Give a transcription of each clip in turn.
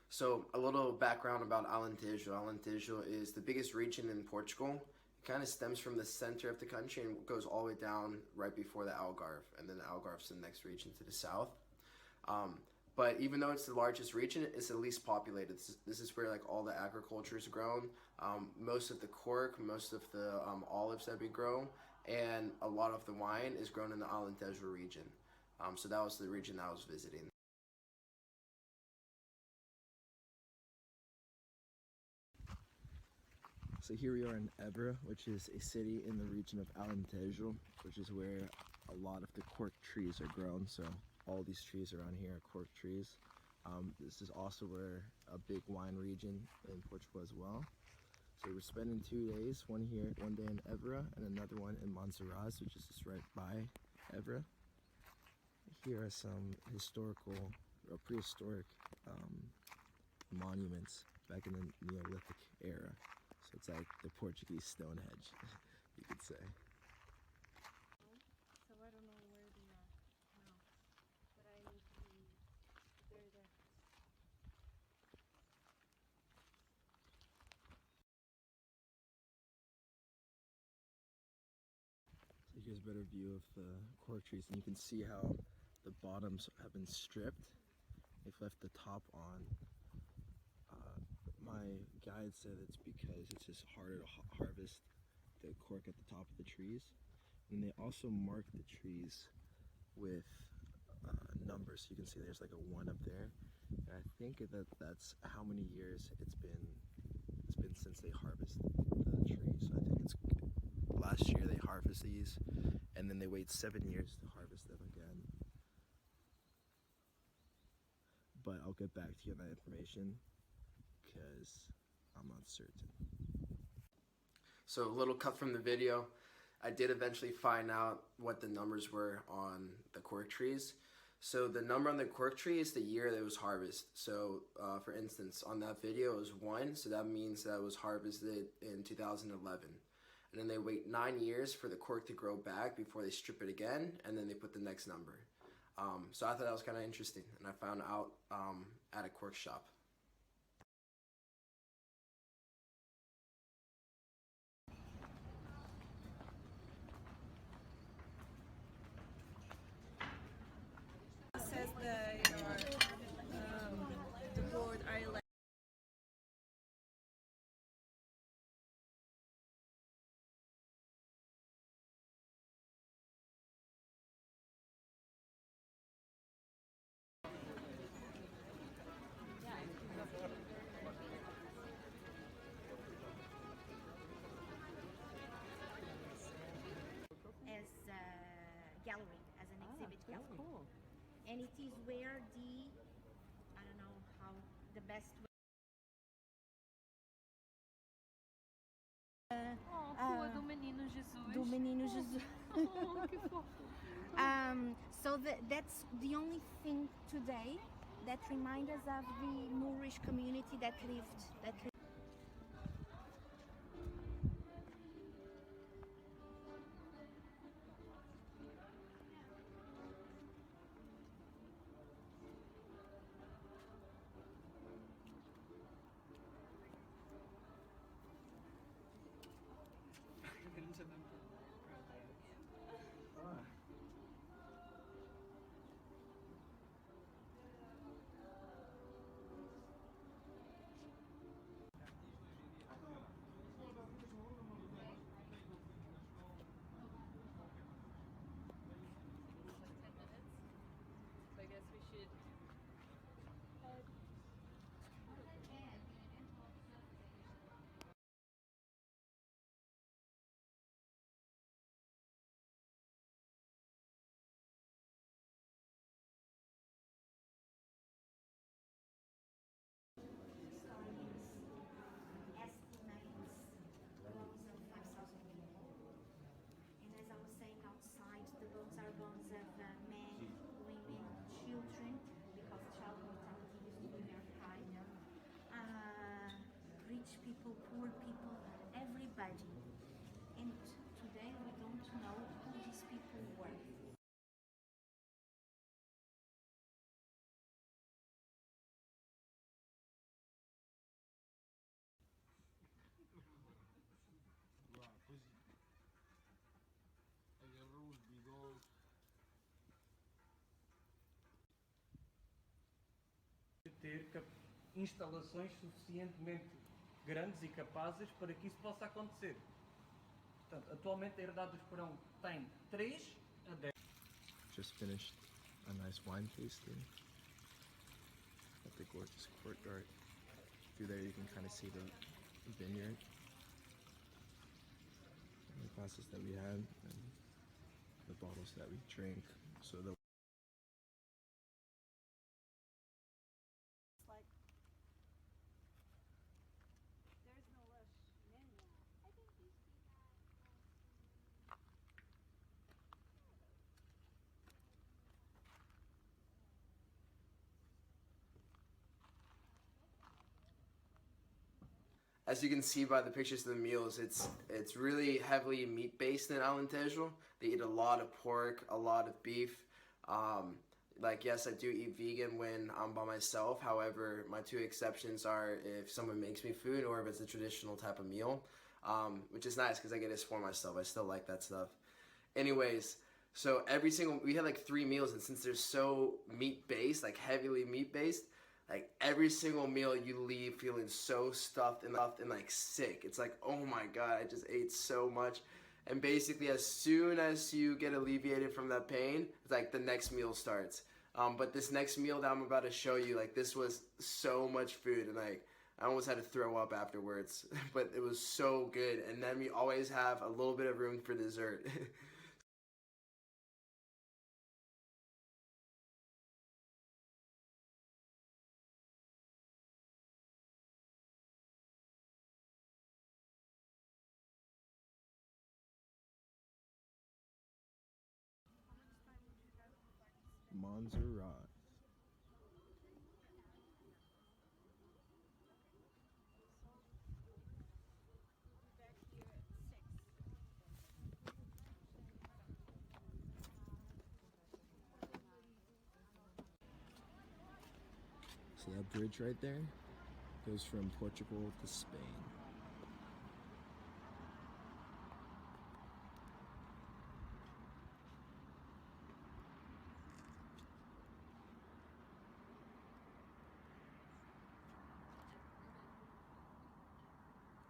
So a little background about Alentejo. Alentejo is the biggest region in Portugal. It kind of stems from the center of the country and goes all the way down right before the Algarve, and then the Algarve's the next region to the south. Um, but even though it's the largest region, it's the least populated. This is where like all the agriculture is grown. Most of the cork, most of the olives that we grow, and a lot of the wine is grown in the Alentejo region. So that was the region I was visiting. So here we are in Évora, which is a city in the region of Alentejo, which is where a lot of the cork trees are grown. So all these trees around here are cork trees. This is also where a big wine region in Portugal as well. So we're spending 2 days, one day in Évora and another one in Monsaraz, which is just right by Évora. Here are some historical or prehistoric monuments back in the Neolithic era. So it's like the Portuguese Stonehenge, you could say. So I don't know where they are now, but I need to be there. So here's a better view of the cork trees, and you can see how the bottoms have been stripped. They've left the top on. My guide said it's because it's just harder to harvest the cork at the top of the trees. And they also mark the trees with numbers. So you can see there's like a 1 up there. And I think that's how many years it's been since they harvested the trees. So I think it's last year they harvest these, and then they wait 7 years to harvest them again. But I'll get back to you on that information because I'm not certain. So a little cut from the video. I did eventually find out what the numbers were on the cork trees. So the number on the cork tree is the year that it was harvested. So for instance, on that video it was 1, so that means that it was harvested in 2011. And then they wait 9 years for the cork to grow back before they strip it again, and then they put the next number. So I thought that was kind of interesting, and I found out at a cork shop. Says the word island. As a gallery, as an exhibit gallery. Cool. And it is where I don't know how, the best way. Rua do Menino Jesus. Do Menino Jesus. Oh, que fofo. So that's the only thing today that reminds us of the Moorish community that lived. ter instalações suficientemente grandes e capazes para que isso possa acontecer. Portanto, atualmente a Herdade do Esperão tem 3 a 10. Just finished a nice wine tasting at the gorgeous courtyard. Through there you can kind of see the vineyard and the glasses that we had and the bottles that we drink. So the It's like there's no rush menu. I think you see that. As you can see by the pictures of the meals, it's really heavily meat based in Alentejo. They eat a lot of pork, a lot of beef. Like, yes, I do eat vegan when I'm by myself. However, my two exceptions are if someone makes me food or if it's a traditional type of meal, which is nice because I get to support myself. I still like that stuff. Anyways, so we had like 3 meals, and since they're so meat based, like heavily meat based, like every single meal you leave feeling so stuffed and like sick. It's like, oh my god, I just ate so much. And basically, as soon as you get alleviated from that pain, it's like the next meal starts. But this next meal that I'm about to show you, like this was so much food, and like I almost had to throw up afterwards. But it was so good. And then we always have a little bit of room for dessert. Montserrat. Back here at 6. So that bridge right there goes from Portugal to Spain.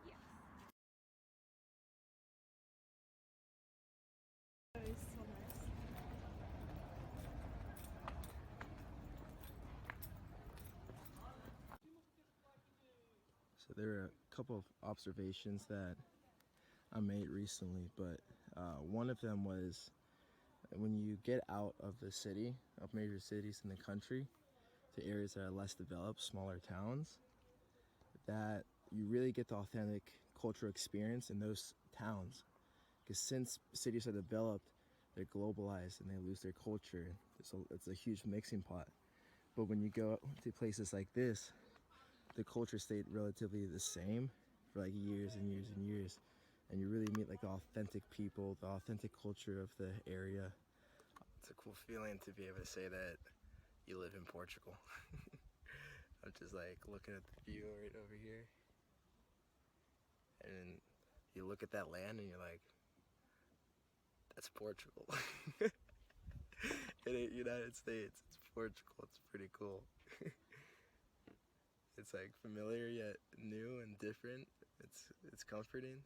Yes. That is so nice. So there are a couple of observations that I made recently, but one of them was when you get out of the city, of major cities in the country, to areas that are less developed, smaller towns, that you really get the authentic cultural experience in those towns. Because since cities are developed, they're globalized and they lose their culture. It's a huge mixing pot. But when you go to places like this, the culture stayed relatively the same for like years and years and years. And you really meet like the authentic people, the authentic culture of the area. It's a cool feeling to be able to say that you live in Portugal. I'm just like looking at the view right over here. And you look at that land and you're like, that's Portugal. It ain't United States, it's Portugal. It's pretty cool. It's like familiar yet new and different. It's comforting.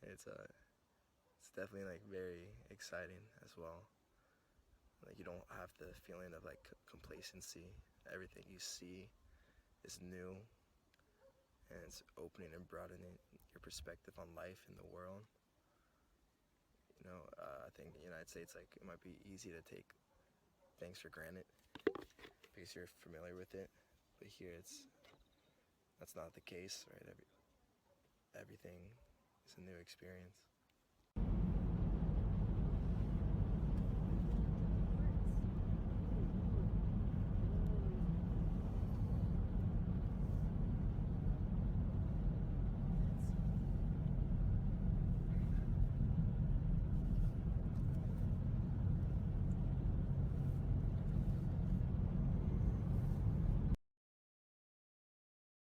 It's definitely like very exciting as well. Like you don't have the feeling of like complacency. Everything you see is new, and it's opening and broadening your perspective on life in the world. You know, I think in the United States, like it might be easy to take things for granted because you're familiar with it, but here that's not the case, right? Everything is a new experience.